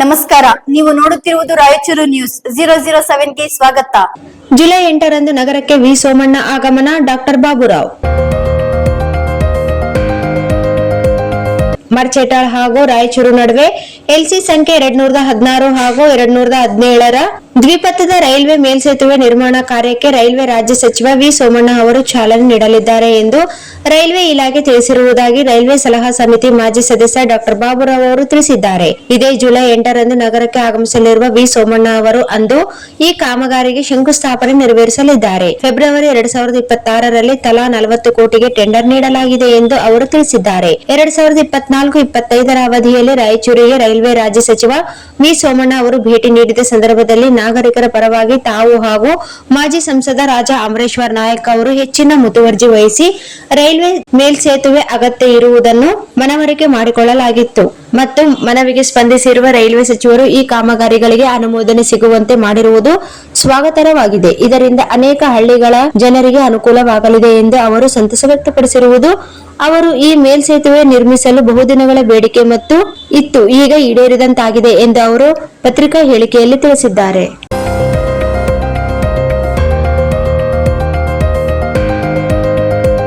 ನಮಸ್ಕಾರ, ನೀವು ನೋಡುತ್ತಿರುವುದು ರಾಯಚೂರು ನ್ಯೂಸ್ 007ಗೆ ಸ್ವಾಗತ. ಜುಲೈ 8ರಂದು ನಗರಕ್ಕೆ ವಿ ಸೋಮಣ್ಣ ಆಗಮನ. ಡಾಕ್ಟರ್ ಬಾಬುರಾವ್ ಮರ್ಚೇಟಾಳ್ ಹಾಗೂ ರಾಯಚೂರು ನಡುವೆ ಎಲ್ಸಿ ಸಂಖ್ಯೆ 216 ಹಾಗೂ 217ರ ದ್ವಿಪಥದ ರೈಲ್ವೆ ಮೇಲ್ಸೇತುವೆ ನಿರ್ಮಾಣ ಕಾರ್ಯಕ್ಕೆ ರೈಲ್ವೆ ರಾಜ್ಯ ಸಚಿವ ವಿ ಸೋಮಣ್ಣ ಅವರು ಚಾಲನೆ ನೀಡಲಿದ್ದಾರೆ ಎಂದು ರೈಲ್ವೆ ಇಲಾಖೆ ತಿಳಿಸಿರುವುದಾಗಿ ರೈಲ್ವೆ ಸಲಹಾ ಸಮಿತಿ ಮಾಜಿ ಸದಸ್ಯ ಡಾಕ್ಟರ್ ಬಾಬುರಾವ್ ಅವರು ತಿಳಿಸಿದ್ದಾರೆ. ಇದೇ ಜುಲೈ 8ರಂದು ನಗರಕ್ಕೆ ಆಗಮಿಸಲಿರುವ ವಿ ಸೋಮಣ್ಣ ಅವರು ಅಂದು ಈ ಕಾಮಗಾರಿಗೆ ಶಂಕುಸ್ಥಾಪನೆ ನೆರವೇರಿಸಲಿದ್ದಾರೆ. ಫೆಬ್ರವರಿ 2026ರಲ್ಲಿ ತಲಾ 40 ಕೋಟಿಗೆ ಟೆಂಡರ್ ನೀಡಲಾಗಿದೆ ಎಂದು ಅವರು ತಿಳಿಸಿದ್ದಾರೆ. 2024-25ರ ಅವಧಿಯಲ್ಲಿ ರಾಯಚೂರಿಗೆ ರೈಲ್ವೆ ರಾಜ್ಯ ಸಚಿವ ವಿ ಸೋಮಣ್ಣ ಅವರು ಭೇಟಿ ನೀಡಿದ ಸಂದರ್ಭದಲ್ಲಿ ನಾಗರಿಕರ ಪರವಾಗಿ ತಾವು ಹಾಗೂ ಮಾಜಿ ಸಂಸದ ರಾಜಾ ಅಮರೇಶ್ವರ್ ನಾಯಕ್ ಅವರು ಹೆಚ್ಚಿನ ಮುತುವರ್ಜಿ ವಹಿಸಿ ರೈಲ್ವೆ ಮೇಲ್ಸೇತುವೆ ಅಗತ್ಯ ಇರುವುದನ್ನು ಮನವರಿಕೆ ಮಾಡಿಕೊಳ್ಳಲಾಗಿತ್ತು ಮತ್ತು ಮನವಿಗೆ ಸ್ಪಂದಿಸಿರುವ ರೈಲ್ವೆ ಸಚಿವರು ಈ ಕಾಮಗಾರಿಗಳಿಗೆ ಅನುಮೋದನೆ ಸಿಗುವಂತೆ ಮಾಡಿರುವುದು ಸ್ವಾಗತಾರ್ಹವಾಗಿದೆ. ಇದರಿಂದ ಅನೇಕ ಹಳ್ಳಿಗಳ ಜನರಿಗೆ ಅನುಕೂಲವಾಗಲಿದೆ ಎಂದು ಅವರು ಸಂತಸ ವ್ಯಕ್ತಪಡಿಸಿರುವುದು. ಅವರು ಈ ಮೇಲ್ಸೇತುವೆ ನಿರ್ಮಿಸಲು ಬಹುದಿನಗಳ ಬೇಡಿಕೆ ಮತ್ತು ಇತ್ತು, ಈಗ ಈಡೇರಿದಂತಾಗಿದೆ ಎಂದು ಅವರು ಪತ್ರಿಕಾ ಹೇಳಿಕೆಯಲ್ಲಿ ತಿಳಿಸಿದ್ದಾರೆ.